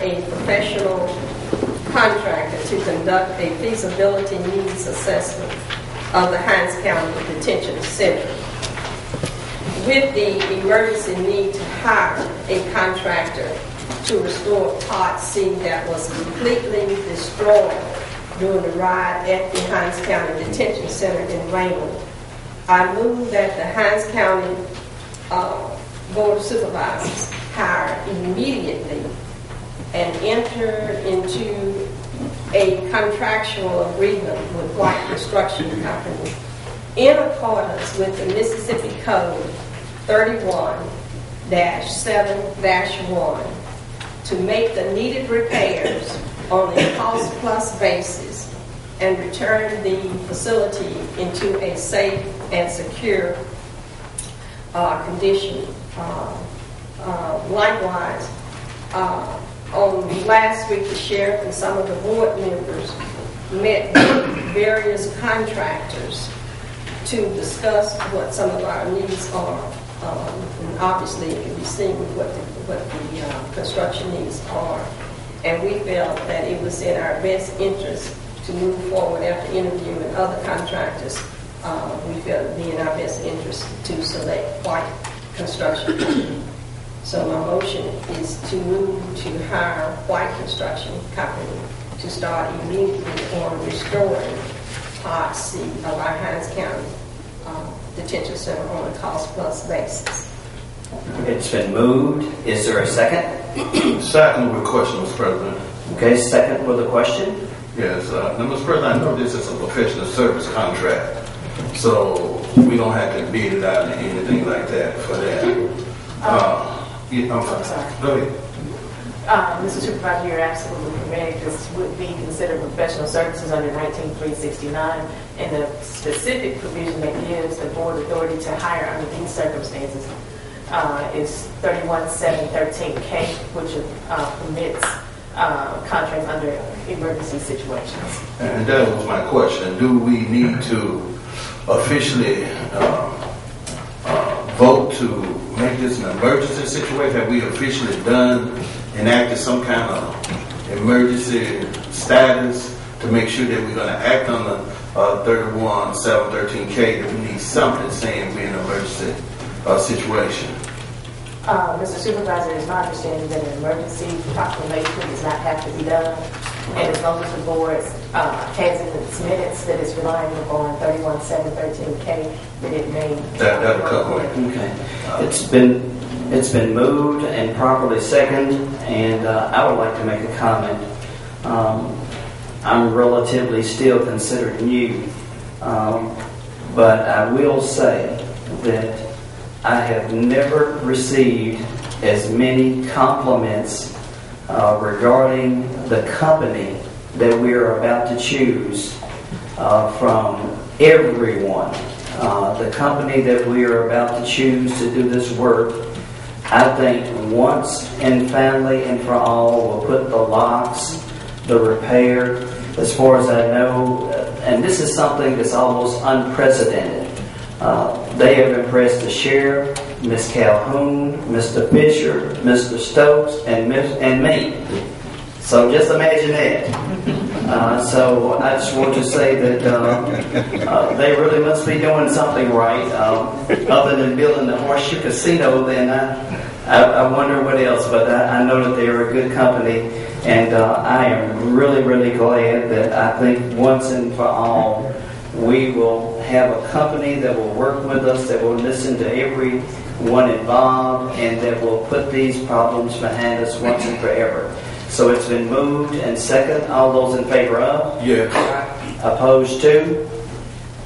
a professional contractor to conduct a feasibility needs assessment of the Hinds County Detention Center, with the emergency need to hire a contractor to restore Part C that was completely destroyed during the riot at the Hinds County Detention Center in Raymond. I move that the Hinds County Board of Supervisors hire immediately and enter into a contractual agreement with White Construction Company in accordance with the Mississippi Code 31-7-1 to make the needed repairs on a cost-plus basis and return the facility into a safe and secure condition. Likewise, on last week, the sheriff and some of the board members met with various contractors to discuss what some of our needs are. And obviously, it can be seen what the construction needs are. And we felt that it was in our best interest to move forward after interviewing other contractors. We felt it would be in our best interest to select White Construction Company. So my motion is to move to hire White Construction Company to start immediately on restoring Part C of our Hinds County Detention Center on a cost-plus basis. It's been moved. Is there a second? Second with a question, Mr. President. Okay, second with a question. Yes, now, Mr. President, I know this is a professional service contract, so we don't have to bid it out or anything like that for that. I'm sorry. Go ahead. Mr. Supervisor, you're absolutely correct. This would be considered professional services under 19369, and the specific provision that gives the board authority to hire under these circumstances is 31-7-13K, which permits contracts under emergency situations. And that was my question. Do we need to officially vote to make this an emergency situation? Have we officially enacted some kind of emergency status to make sure that we're going to act on the 31-7-13K, that we need something saying we're in an emergency situation? Mr. Supervisor, it's my understanding that an emergency proclamation does not have to be done. And as long as the board has in its minutes that it's relying upon 31-7-13K, that it may... That'll cover it. Okay. It's been moved and properly seconded, and I would like to make a comment. I'm relatively still considered new, but I will say that I have never received as many compliments regarding the company that we are about to choose from everyone. The company that we are about to choose to do this work, I think once and finally and for all will put the locks, the repair, as far as I know, and this is something that's almost unprecedented. They have impressed the sheriff, Miss Calhoun, Mr. Fisher, Mr. Stokes, and me. So just imagine that. So I just want to say that they really must be doing something right. Other than building the Horseshoe Casino, then I wonder what else. But I know that they are a good company, and I am really, really glad that I think once and for all we will have a company that will work with us, that will listen to everyone involved, and that will put these problems behind us once and forever. So it's been moved and second. All those in favor of? Yes. Opposed to?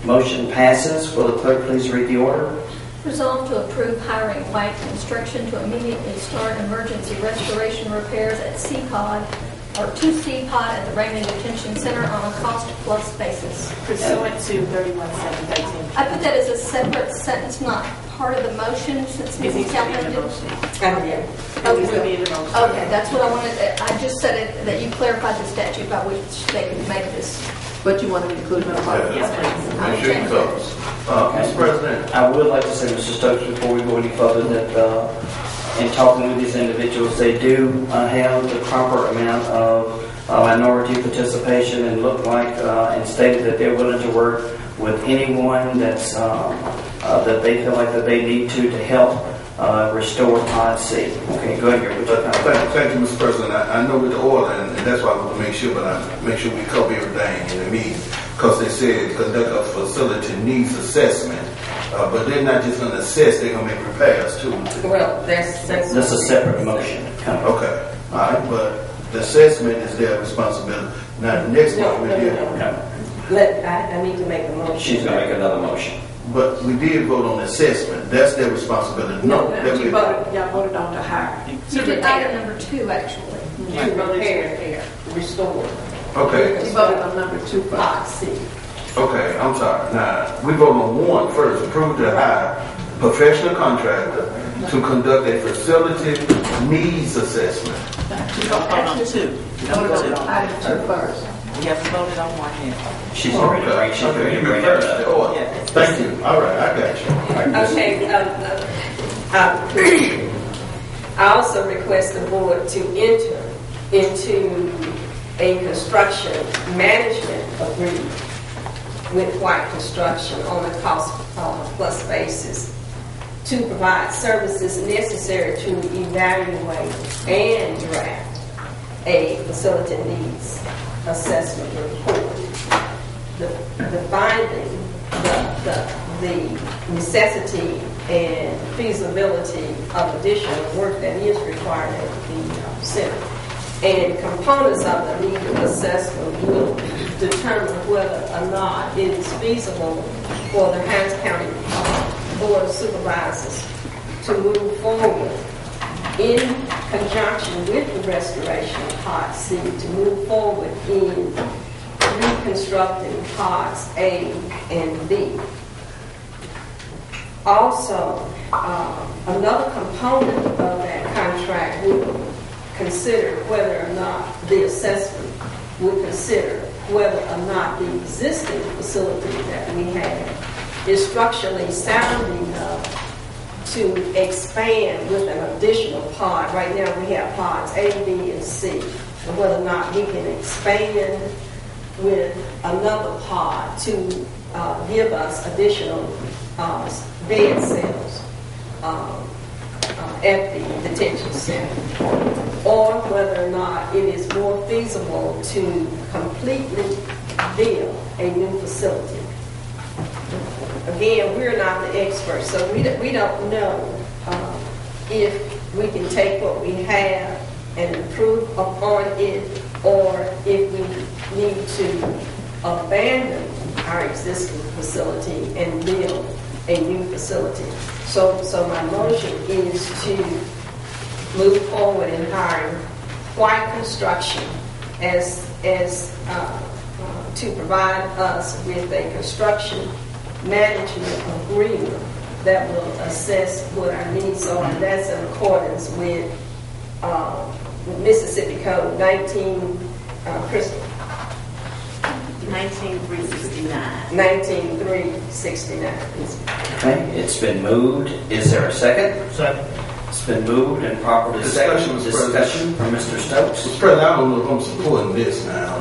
Motion passes. Will the clerk please read the order? Resolved to approve hiring White Construction to immediately start emergency restoration repairs at CPOD or to CPOD at the Raymond Detention Center on a cost-plus basis. Pursuant to 31-7-13. I put that as a separate sentence, not part of the motion, since Mrs. Calhoun did. Okay, that's what I wanted. I just said it that you clarified the statute by which they could make this. But you want to include no problem? Yes, please. Make sure you close. Mr. President. I would like to say, Mr. Stokes, before we go any further, that in talking with these individuals, they do have the proper amount of minority participation and look like and stated that they're willing to work with anyone that's that they feel like that they need to help restore Pod C. Okay, go ahead, Gary. Thank you, Mr. President. I know with the order, and that's why I want to make sure, but I make sure we cover everything in the meeting, because they said conduct a facility needs assessment, but they're not just going to assess; they're going to make repairs too. Well, that's That's a separate motion. Okay, all right, but the assessment is their responsibility. Now, the next one we did, I need to make a motion. She's going to make another motion. but we did vote on assessment. That's their responsibility. No, that you voted, y'all voted on to hire. You did item number 2, actually. To repair, restore. Okay. You voted on number 2 first. Pod C. Okay, I'm sorry. Now, we vote on 1 first. Approve to hire professional contractor to conduct a facility needs assessment. You don't vote on 2. You don't vote on Item 2 first. You have voted on 1 hand. She's ready to bring, she's ready to bring that up. Oh, thank you. All right, I got you. Okay, I also request the board to enter into a construction management agreement with White Construction on a cost plus basis to provide services necessary to evaluate and draft a facility needs assessment report. The finding, the necessity and feasibility of additional work that is required at the center. And components of the need assessment will determine whether or not it is feasible for the Hines County Board of Supervisors to move forward in conjunction with the restoration of Pod C to move forward in reconstructing Pods A and B. Also, another component of that contract would consider whether or not the assessment would consider whether or not the existing facility that we have is structurally sound enough to expand with an additional pod. Right now we have pods A, B, and C. And whether or not we can expand with another pod to give us additional bed cells at the detention center, or whether or not it is more feasible to completely build a new facility. Again, we're not the experts, so we don't know if we can take what we have and improve upon it, or if we need to abandon our existing facility and build a new facility. So my motion is to move forward in hiring White Construction as to provide us with a construction management agreement that will assess what our needs are, and that's in accordance with Mississippi Code 19369. Okay, it's been moved. Is there a second? Second. It's been moved and properly Discussion, seconded. Mr. Discussion from Mr. Stokes. Mr. President, I don't know if I'm supporting this now.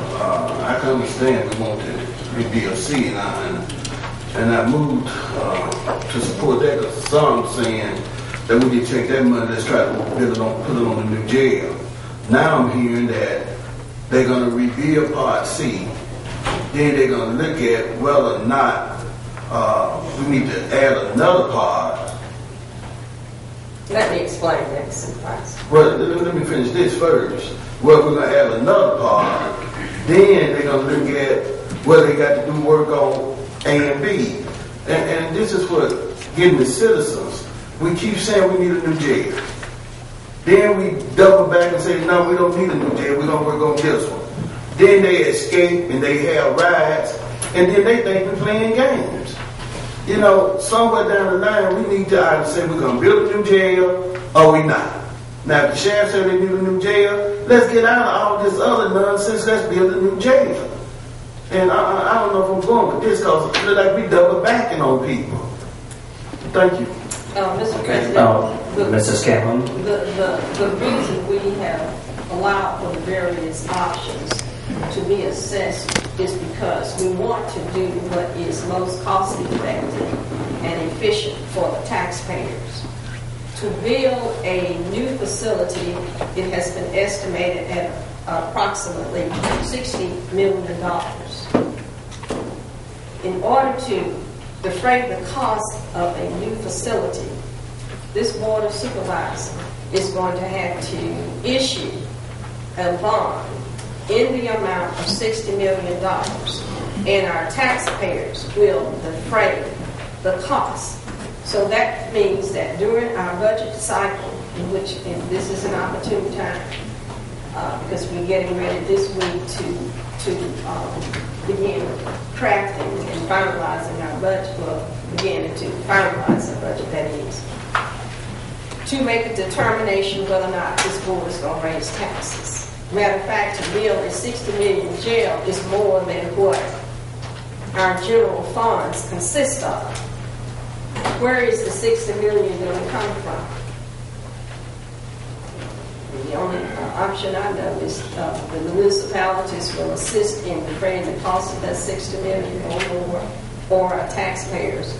I can understand we want to be BOC, and I moved to support that because some saying that we can take that money, let's try to put it on the new jail. Now I'm hearing that they're going to rebuild Part C, then they're going to look at whether or not we need to add another pod. Let me explain that, Supervisor. Well, let me finish this first. Well, we're going to add another pod, then they're going to look at whether they got to do work on A and B. And this is what getting the citizens. We keep saying we need a new jail. Then we double back and say, no, we don't need a new jail. We're going to work on this one. Then they escape and they have riots, and then they think we're playing games. You know, somewhere down the line, we need to either say we're going to build a new jail or we not. Now, if the sheriff said they need a new jail, let's get out of all this other nonsense. Let's build a new jail. And I don't know if I'm going with this because it looks like we double backing on people. Thank you. Mr. Okay. President, Mrs. Cameron? the reason we have allowed for the various options to be assessed is because we want to do what is most cost effective and efficient for the taxpayers. To build a new facility, it has been estimated at approximately $60 million. In order to defray the cost of a new facility, this Board of Supervisors is going to have to issue a bond in the amount of $60 million, and our taxpayers will defray the cost. So that means that during our budget cycle, and this is an opportune time, because we're getting ready this week to begin crafting and finalizing our budget, well, beginning to finalize the budget, that is, to make a determination whether or not this board is going to raise taxes. Matter of fact, to build a $60 million jail is more than what our general funds consist of. Where is the $60 million going to come from? The only option I know is the municipalities will assist in defraying the cost of that $60 million or more, or our taxpayers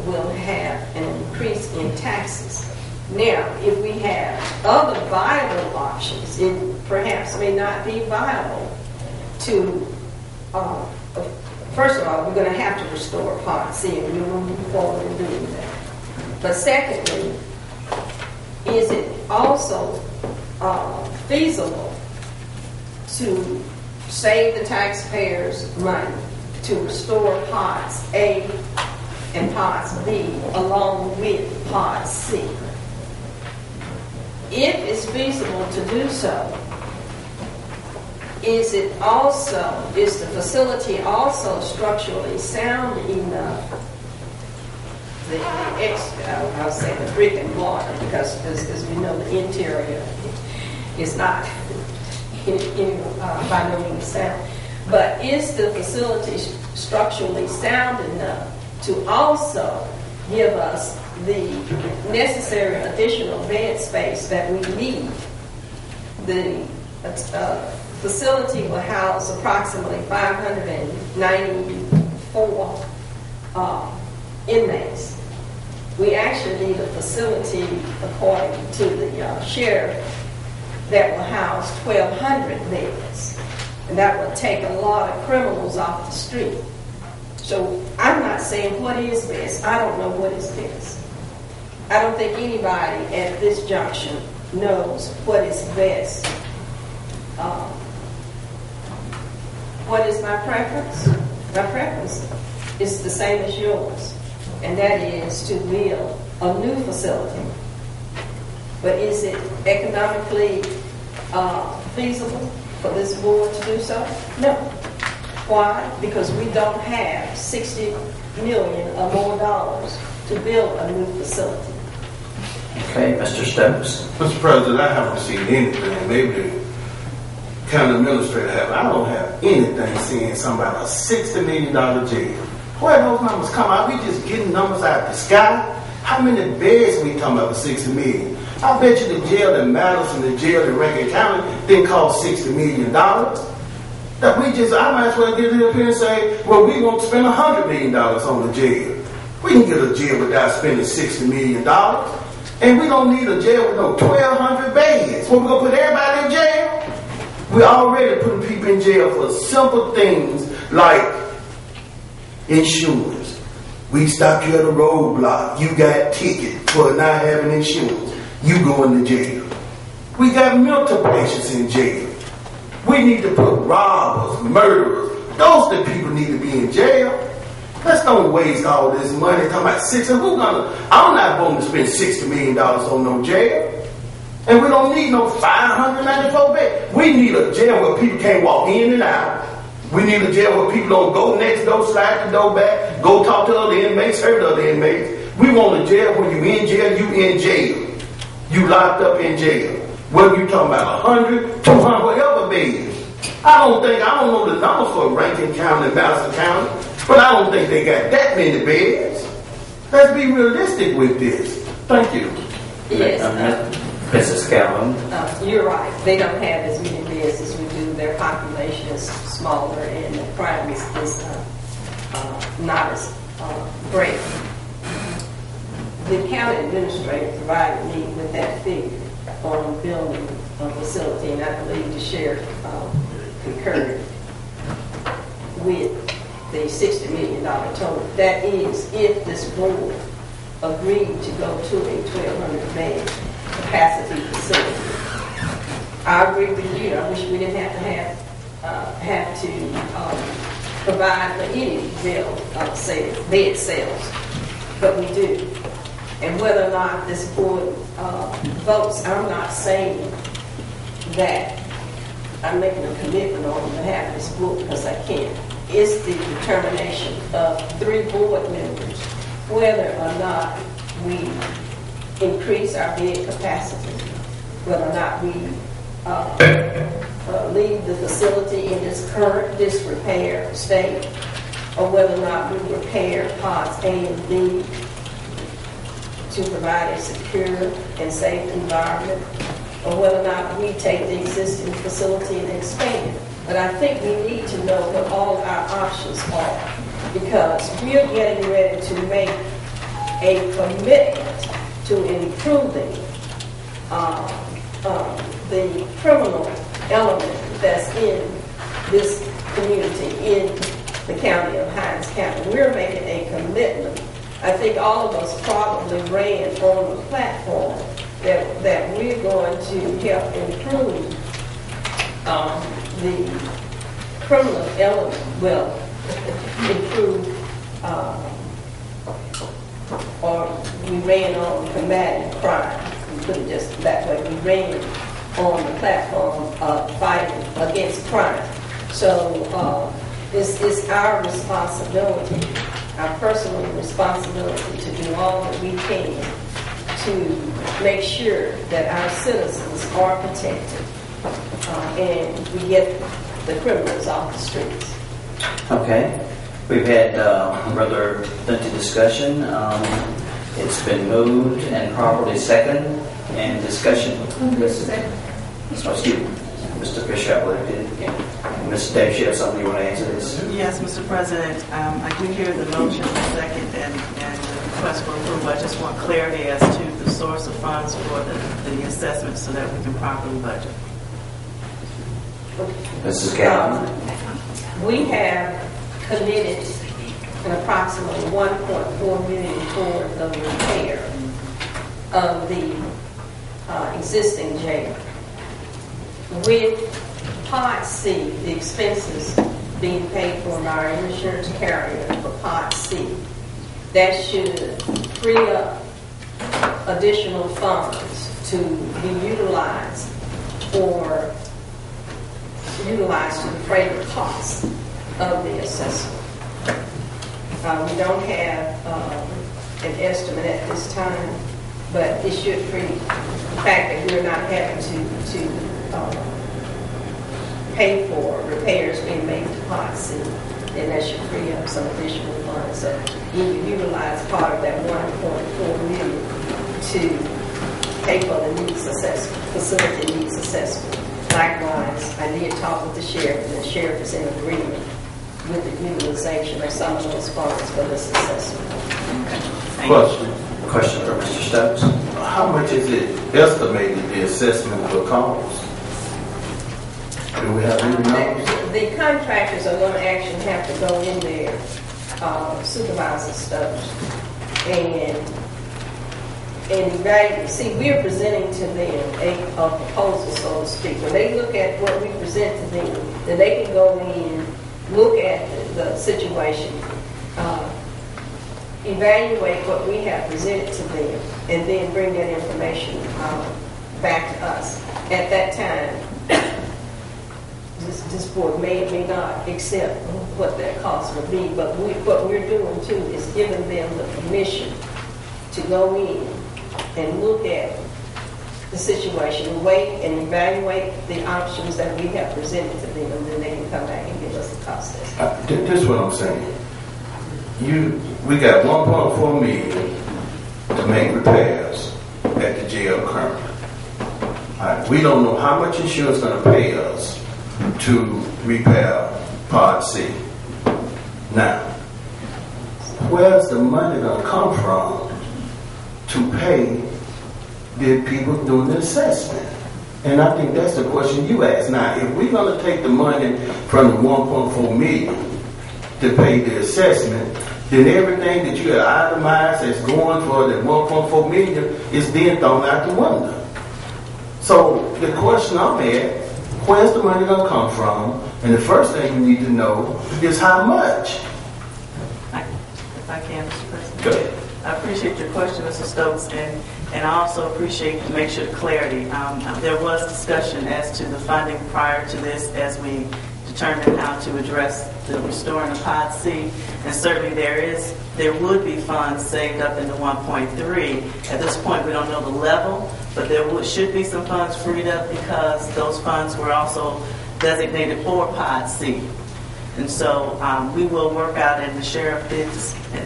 will have an increase in taxes. Now, if we have other viable options, it perhaps may not be viable to, first of all, we're going to have to restore Part C, and we will move forward in doing that. But secondly, is it also feasible to save the taxpayers money to restore Parts A and Parts B along with Part C? If it's feasible to do so, is the facility also structurally sound enough? I'll say the brick and mortar, because as we know, the interior is not by no means sound. But is the facility structurally sound enough to also give us the necessary additional bed space that we need? The facility will house approximately 594 inmates. We actually need a facility, according to the sheriff, that will house 1,200 beds. And that will take a lot of criminals off the street. So I'm not saying what is best. I don't know what is best. I don't think anybody at this junction knows what is best. What is my preference? My preference is the same as yours, and that is to build a new facility. But is it economically feasible for this board to do so? No. Why? Because we don't have $60 million or more dollars to build a new facility. Okay, Mr. Stokes. Mr. President, I haven't seen anything. Maybe the county administrator have. I don't have anything saying something about a $60 million jail. Where those numbers come out? We just getting numbers out of the sky. How many beds we talking about for $60 million? I bet you the jail in Madison, the jail in Rankin County didn't cost $60 million. That I might as well get up here and say, well, we're going to spend $100 million on the jail. We can get a jail without spending $60 million. And we don't need a jail with no 1,200 beds. Well, we're going to put everybody in jail? We're already putting people in jail for simple things like insurance. We stopped you at a roadblock. You got ticket for not having insurance. You going to jail. We got mental patients in jail. We need to put robbers, murderers. Those the people need to be in jail. Let's don't waste all this money talking about I'm not going to spend $60 million on no jail. And we don't need no 594 beds. We need a jail where people can't walk in and out. We need a jail where people don't go next door, slide the door back, go talk to other inmates, hurt other inmates. We want a jail where you in jail, you in jail. You locked up in jail. Whether you talking about 100, 200, whatever beds. I don't know the numbers for Rankin County and Madison County, but I don't think they got that many beds. Let's be realistic with this. Thank you. Yes, Mrs. Calhoun. you're right. They don't have as many beds as we do. Their population is smaller, and the crime is not as great. The county administrator provided me with that figure on building a facility, and I believe the sheriff concurred with the $60 million total. That is, if this board agreed to go to a 1,200 bed capacity facility. I agree with you. I wish we didn't have to provide for any bed sales, but we do. And whether or not this board votes, I'm not saying that I'm making a commitment on behalf of this board, because I can't. It's the determination of 3 board members whether or not we increase our bed capacity, whether or not we leave the facility in its current disrepair state, or whether or not we repair pods A and B to provide a secure and safe environment, or whether or not we take the existing facility and expand it. But I think we need to know what all our options are, because we're getting ready to make a commitment to improving the criminal element that's in this community, in the county of Hinds County. We're making a commitment. I think all of us probably ran on the platform that we're going to help improve the criminal element, improve, or we ran on combating crime. We put it just that way. We ran on the platform of fighting against crime. So it's our responsibility, our personal responsibility, to do all that we can to make sure that our citizens are protected and we get the criminals off the streets. Okay. We've had rather lengthy discussion. It's been moved and properly second, and discussion. Excuse me. Mr. Fisher, I believe did. Ms. Davis, you have something you want to answer this? Yes, Mr. President, I do hear the motion, the second, and the request for approval. I just want clarity as to the source of funds for the assessment so that we can properly budget. Mrs. Calhoun. We have committed an approximately $1.4 million toward the repair of the existing jail. With Pod C, the expenses being paid for by our insurance carrier for Pod C, that should free up additional funds to be utilized to defray the costs of the assessment. We don't have an estimate at this time, but it should free the fact that we're not having to pay for repairs being made to Pod C, and that should free up some additional funds. So we would utilize part of that $1.4 million to pay for the needs assessment, facility needs assessment. Likewise, I did talk with the sheriff, and the sheriff is in agreement with the utilization of some of those funds for this assessment. Question for Mr. Stokes. How much is it estimated the assessment will cost? Do we have any numbers? The contractors are going to actually have to go in there, supervise stuff, and evaluate. See, we're presenting to them a proposal, so to speak. When they look at what we present to them, then they can go in, look at the situation, evaluate what we have presented to them, and then bring that information back to us. At that time, this board may or may not accept what that cost would be, but what we're doing too is giving them the permission to go in and look at the situation, weigh and evaluate the options that we have presented to them, and then they can come back and give us a cost estimate. This is what I'm saying. we got 1.4 million to make repairs at the jail currently. All right, we don't know how much insurance is going to pay us to repair Part C. Now, where's the money going to come from to pay the people doing the assessment? And I think that's the question you asked. Now, if we're going to take the money from the 1.4 million to pay the assessment, then everything that you have itemized that's going for the 1.4 million is then thrown out the window. So the question I'm at, where's the money going to come from? And the first thing you need to know is how much. If I can, Mr. President. Go ahead. I appreciate your question, Mr. Stokes, and I also appreciate, to make sure the clarity, there was discussion as to the funding prior to this as we determined how to address the restoring of Pod C, and certainly there would be funds saved up in the 1.3. At this point, we don't know the level, but there should be some funds freed up because those funds were also designated for Pod C. And so we will work out, and the sheriff did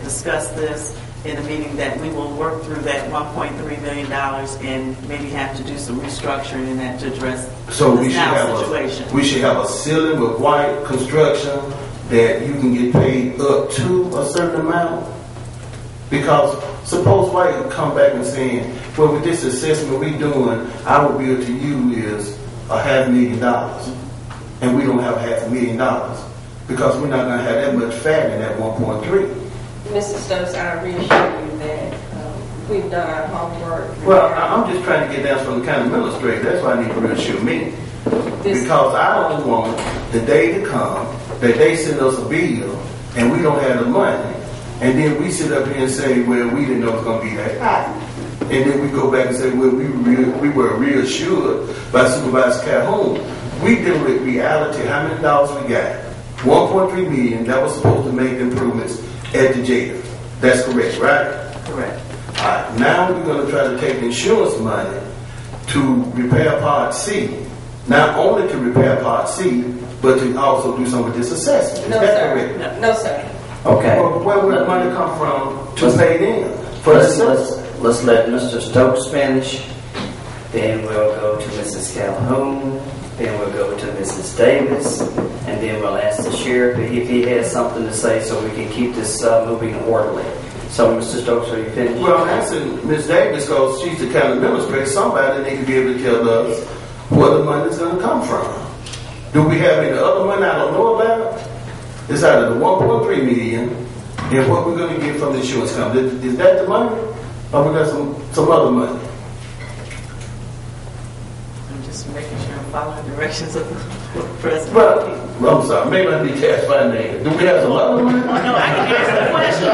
discuss this in a meeting, that we will work through that $1.3 million and maybe have to do some restructuring in that to address this situation. We should have a ceiling with white construction that you can get paid up to a certain amount. Because suppose white come back and saying, well, with this assessment we doing, our bill to you is $500,000, and we don't have $500,000 because we're not going to have that much fat in that 1.3. Mr. Stokes, I reassure you that we've done our homework. Well, I'm just trying to get down from the county administrator. That's why I need to reassure me. Because I don't want the day to come that they send us a bill and we don't have the money, and then we sit up here and say, well, we didn't know it was going to be that high. And then we go back and say, well, we were reassured by Supervisor Calhoun. We deal with reality. How many dollars we got? 1.3 million that was supposed to make improvements at the jail. That's correct, right? Correct. All right. Now we're going to try to take insurance money to repair Part C. Not only to repair Part C, but to also do some of this assessment. Is No, that sir. correct? No, sir. Okay. Well, where would the money come from to pay them? Let's let Mr. Stokes finish. Then we'll go to Mrs. Calhoun. Then we'll go to Mrs. Davis. And then we'll ask the sheriff if he has something to say so we can keep this moving orderly. So, Mr. Stokes, are you finished? Well, I'm asking Ms. Davis because she's the county administrator. Somebody needs to be able to tell us where the money is going to come from. Do we have any other money I don't know about? It's out of the 1.3 million, and what we're going to get from the insurance company. Is that the money, or we got some other money? I'm just making sure I'm following directions of the president. Well, I'm sorry. Maybe I need to ask my name. Do we have some other money? No, I can answer the question.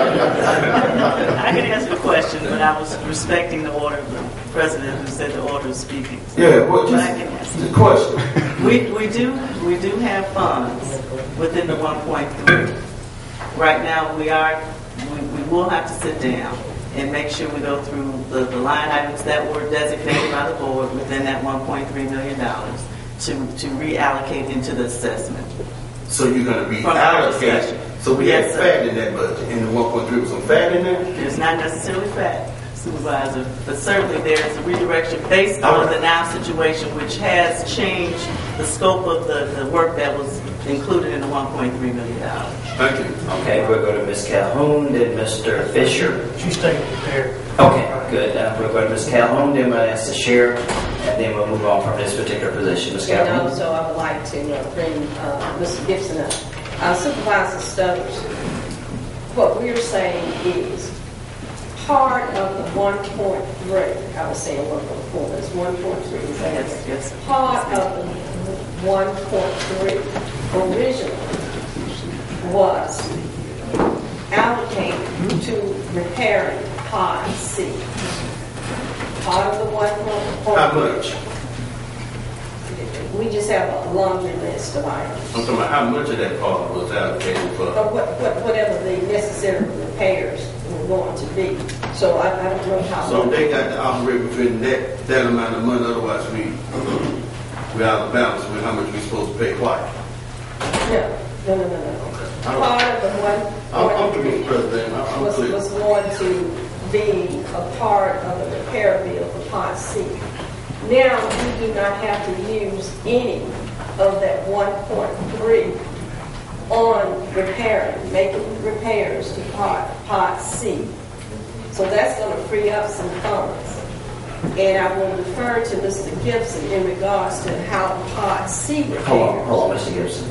I can answer the question, but I was respecting the order of the president who said the order of speaking. So, Yeah, well, but I just can answer the question. We do have funds within the 1.3. Right now, we will have to sit down and make sure we go through the line items that were designated by the board within that $1.3 million to reallocate into the assessment. So you're going to be From our allocated. discussion. So we Yes, have sir. fat in that budget. In the 1.3 was some fat in there? There's not necessarily fat, Supervisor, but certainly there is a redirection based on the now situation, which has changed the scope of the work that was included in the $1.3 million. Thank you. Okay, we'll go to Ms. Calhoun, then Mr. Fisher. She stayed prepared. Okay, good. We'll go to Ms. Calhoun, then we'll ask the sheriff, and then we'll move on from this particular position. Ms. And Calhoun. also, I would like to bring Mr. Gibson up. Supervisor Stokes, what we're saying is part of the 1.3, I was saying 1.4, it's 1.3, is that Yes, yes. part of the 1.3 originally was allocated to repairing Pod C. Part of the 1.4. How much? We just have a laundry list of items. I'm talking about how much of that part was allocated for. Whatever the necessary repairs were going to be. So I don't know how. So they got to operate within that amount of money. Otherwise, we out of balance with how much we're supposed to pay White. Yeah. No. Part of the I'm through, Mr. President. I'm was clear. going to be a part of the repair bill for Part C. Now, we do not have to use any of that 1.3 on repairing, making repairs to Part C. So that's going to free up some funds. And I will refer to Mr. Gibson in regards to how Part C repairs. Hold on, Mr. Gibson.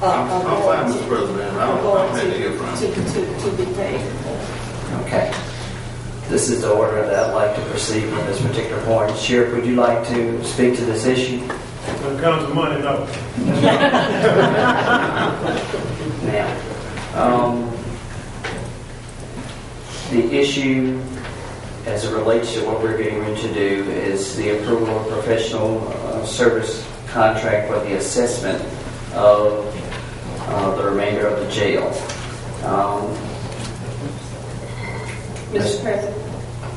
I'm fine, Mr. President. I'm glad to hear from you. To be paid. Okay. This is the order that I'd like to proceed on this particular point. Sheriff, would you like to speak to this issue? When it comes to money, no. Now, the issue as it relates to what we're getting ready to do is the approval of professional service contract for the assessment of the remainder of the jail. Mr. President.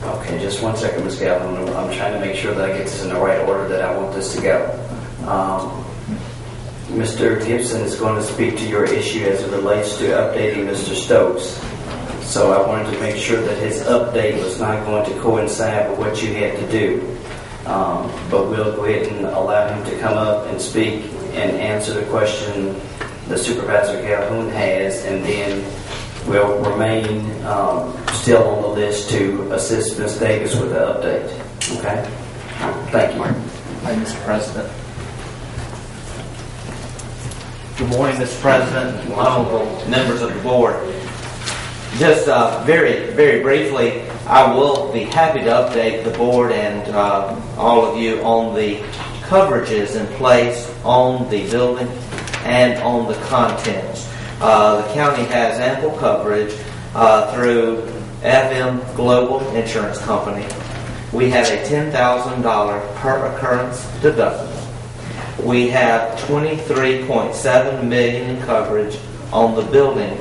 Okay, just 1 second, Ms. Galvin. I'm trying to make sure that I get this in the right order that I want this to go. Mr. Gibson is going to speak to your issue as it relates to updating Mr. Stokes. So I wanted to make sure that his update was not going to coincide with what you had to do. But we'll go ahead and allow him to come up and speak and answer the question the Supervisor Calhoun has, and then we'll remain still on the list to assist Ms. Davis with the update. Okay? Thank you. Thank you, Mr. President. Good morning, Mr. President, honorable members of the board. Just very, very briefly, I will be happy to update the board and all of you on the coverages in place on the building and on the contents. The county has ample coverage through FM Global Insurance Company. We have a $10,000 per occurrence deductible. We have $23.7 million in coverage on the building,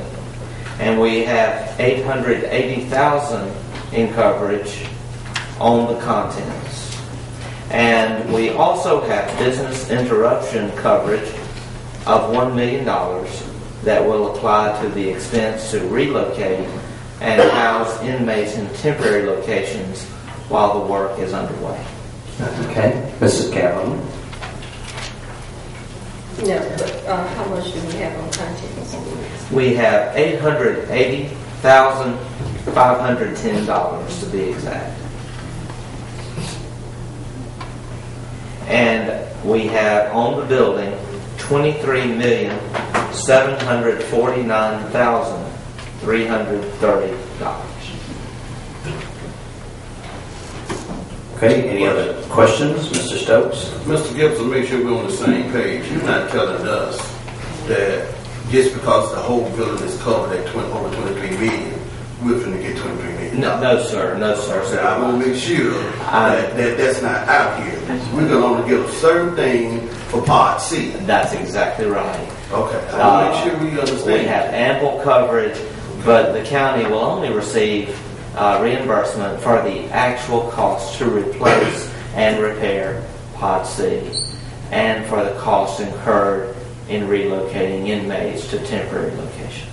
and we have $880,000 in coverage on the contents. And we also have business interruption coverage of $1 million that will apply to the expense to relocate and house inmates in temporary locations while the work is underway. Okay. Mrs. Calhoun. No, but how much do we have on contents? We have $880,510 to be exact. And we have on the building $23,749,330. Okay, any other questions? Mr. Stokes? Mr. Gibson, make sure we're on the same page. You're not telling us that just because the whole building is covered at over 23 million, we're going to get 23 million. No, sir. No, sir. So I want to make sure that's not out here. We're going to only get a certain thing for Part C. That's exactly right. Okay. I want to make sure we understand. We have ample coverage, but the county will only receive reimbursement for the actual cost to replace and repair Pod C and for the costs incurred in relocating inmates to temporary locations.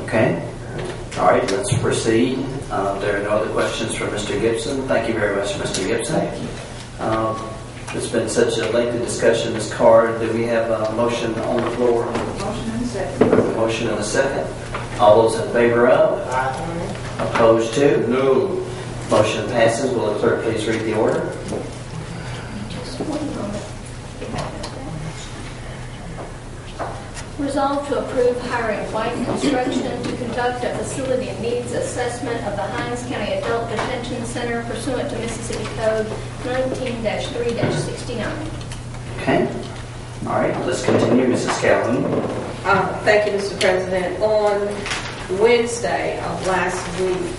Okay. All right, let's proceed. There are no other questions for Mr. Gibson. Thank you very much, Mr. Gibson. Thank you. It's been such a lengthy discussion, Ms. Card, that we have a motion on the floor. Motion and a second. Motion and a second. All those in favor of? Aye. Opposed to? No. Motion passes. Will the clerk please read the order? Just one moment. Resolved to approve hiring White Construction to conduct a facility needs assessment of the Hinds County Adult Detention Center pursuant to Mississippi Code 19-3-69. Okay. All right, let's continue. Mrs. Calhoun. Thank you, Mr. President. On Wednesday of last week,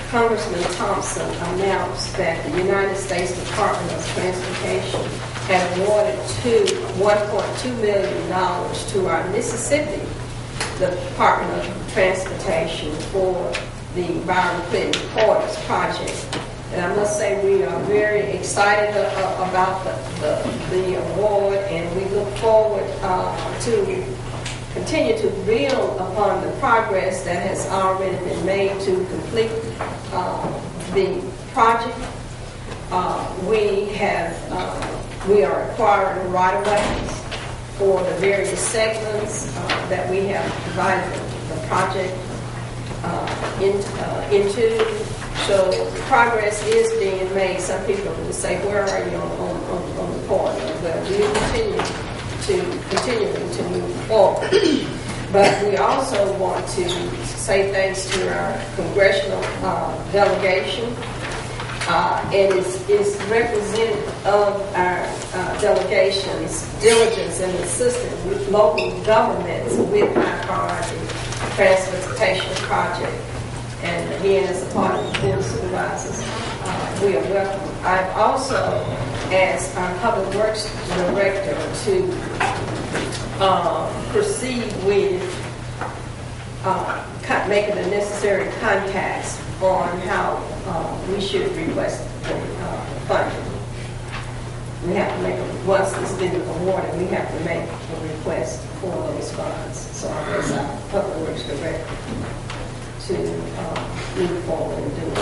Congressman Thompson announced that the United States Department of Transportation had awarded $1.2 million to our Mississippi Department of Transportation for the Byron Clinton Quarters project. And I must say we are very excited about the award, and we look forward to continue to build upon the progress that has already been made to complete the project. We are acquiring right-of-ways for the various segments that we have divided the project into. So progress is being made. Some people will say, where are you on the point? Well, we continuing to move forward. But we also want to say thanks to our congressional delegation. And it's representative of our delegation's diligence in assisting with local governments with high priority transportation project. And again, as a part of the Board of Supervisors, we are welcome. I've also asked our Public Works Director to proceed with making the necessary contacts on how we should request funding. We have to make once this bid is awarded, we have to make a request for those funds. So I guess our Public Works Director to move forward and do it.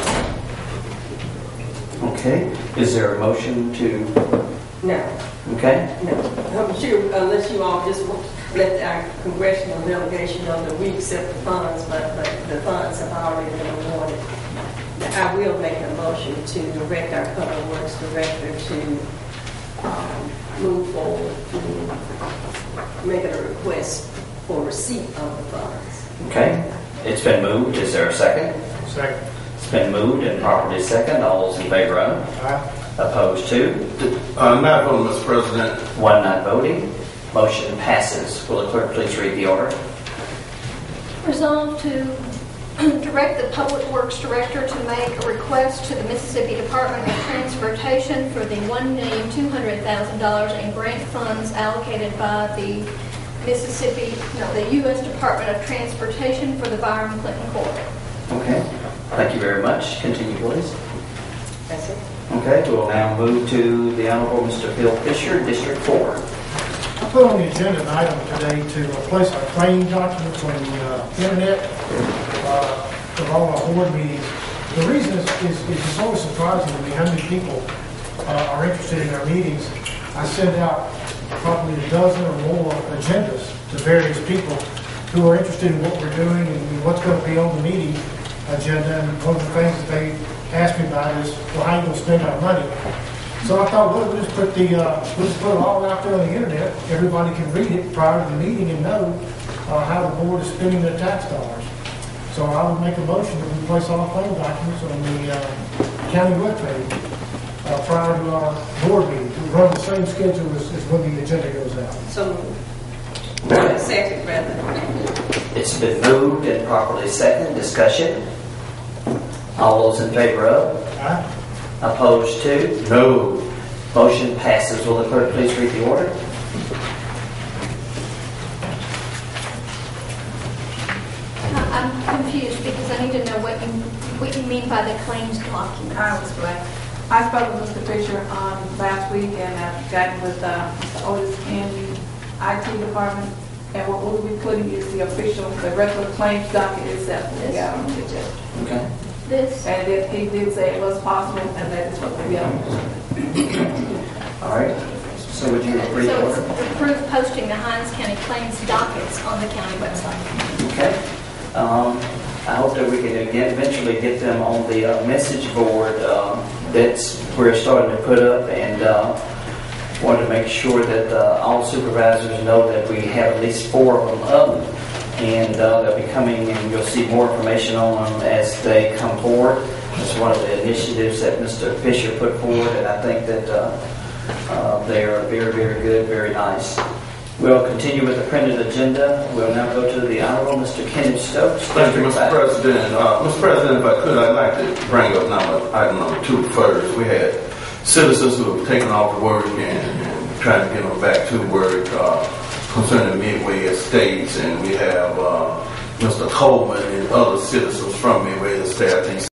Okay. Is there a motion to? No. Okay. No. I'm sure unless you all just let our congressional delegation know that we accept the funds, but the funds have already been awarded. I will make a motion to direct our Public Works Director to move forward to make a request for receipt of the funds. Okay. It's been moved. Is there a second? Second. It's been moved and properly second. All those in favor of? Aye. Opposed to? Not voting, Mr. President. One not voting. Motion passes. Will the clerk please read the order? Resolved to direct the Public Works Director to make a request to the Mississippi Department of Transportation for the $1,200,000 in grant funds allocated by the the U.S. Department of Transportation for the Byron Clinton Corridor. Okay. Thank you very much. Continue, please. That's it. Okay. We'll now move to the Honorable Mr. Phil Fisher, District 4. I put on the agenda an item today to place our training documents on the internet of all our board meetings. The reason is it's always surprising to me how many people are interested in our meetings. I send out probably a dozen or more agendas to various people who are interested in what we're doing and what's going to be on the meeting agenda. And one of the things that they ask me about is, well, how are you going to spend our money? So I thought, well, we'll just put it all out there on the internet. Everybody can read it prior to the meeting and know how the board is spending their tax dollars. So I would make a motion that we place all claim documents on the county webpage prior to our board meeting. We run the same schedule as when the agenda goes out. So second, rather. It's been moved and properly second. Discussion. All those in favor of? Aye. Opposed to? No. Motion passes. Will the clerk please read the order? I'm confused because I need to know what you mean by the claims document. I was glad. I spoke with Mr. Fisher last week, and I've gotten with Mr. Otis in the IT department. And what we'll be putting is the regular claims docket itself. We got on the agenda. Okay. This? And then he did say it was possible, and that is what we got. All right. So would you read the So order? it's approved posting the Hinds County claims dockets on the county website. Okay. I hope that we can eventually get them on the message board that's we're starting to put up, and want to make sure that all supervisors know that we have at least 4 of them up, and they'll be coming, and you'll see more information on them as they come forward. It's one of the initiatives that Mr. Fisher put forward, and I think that they are very, very good, very nice. We'll continue with the printed agenda. We'll now go to the Honorable Mr. Kenneth Stokes. Thank you, Mr. President. Mr. President, if I could, I'd like to bring up item number 2 first. We had citizens who have taken off work and trying to get them back to work concerning Midway Estates, and we have Mr. Coleman and other citizens from Midway Estates. I think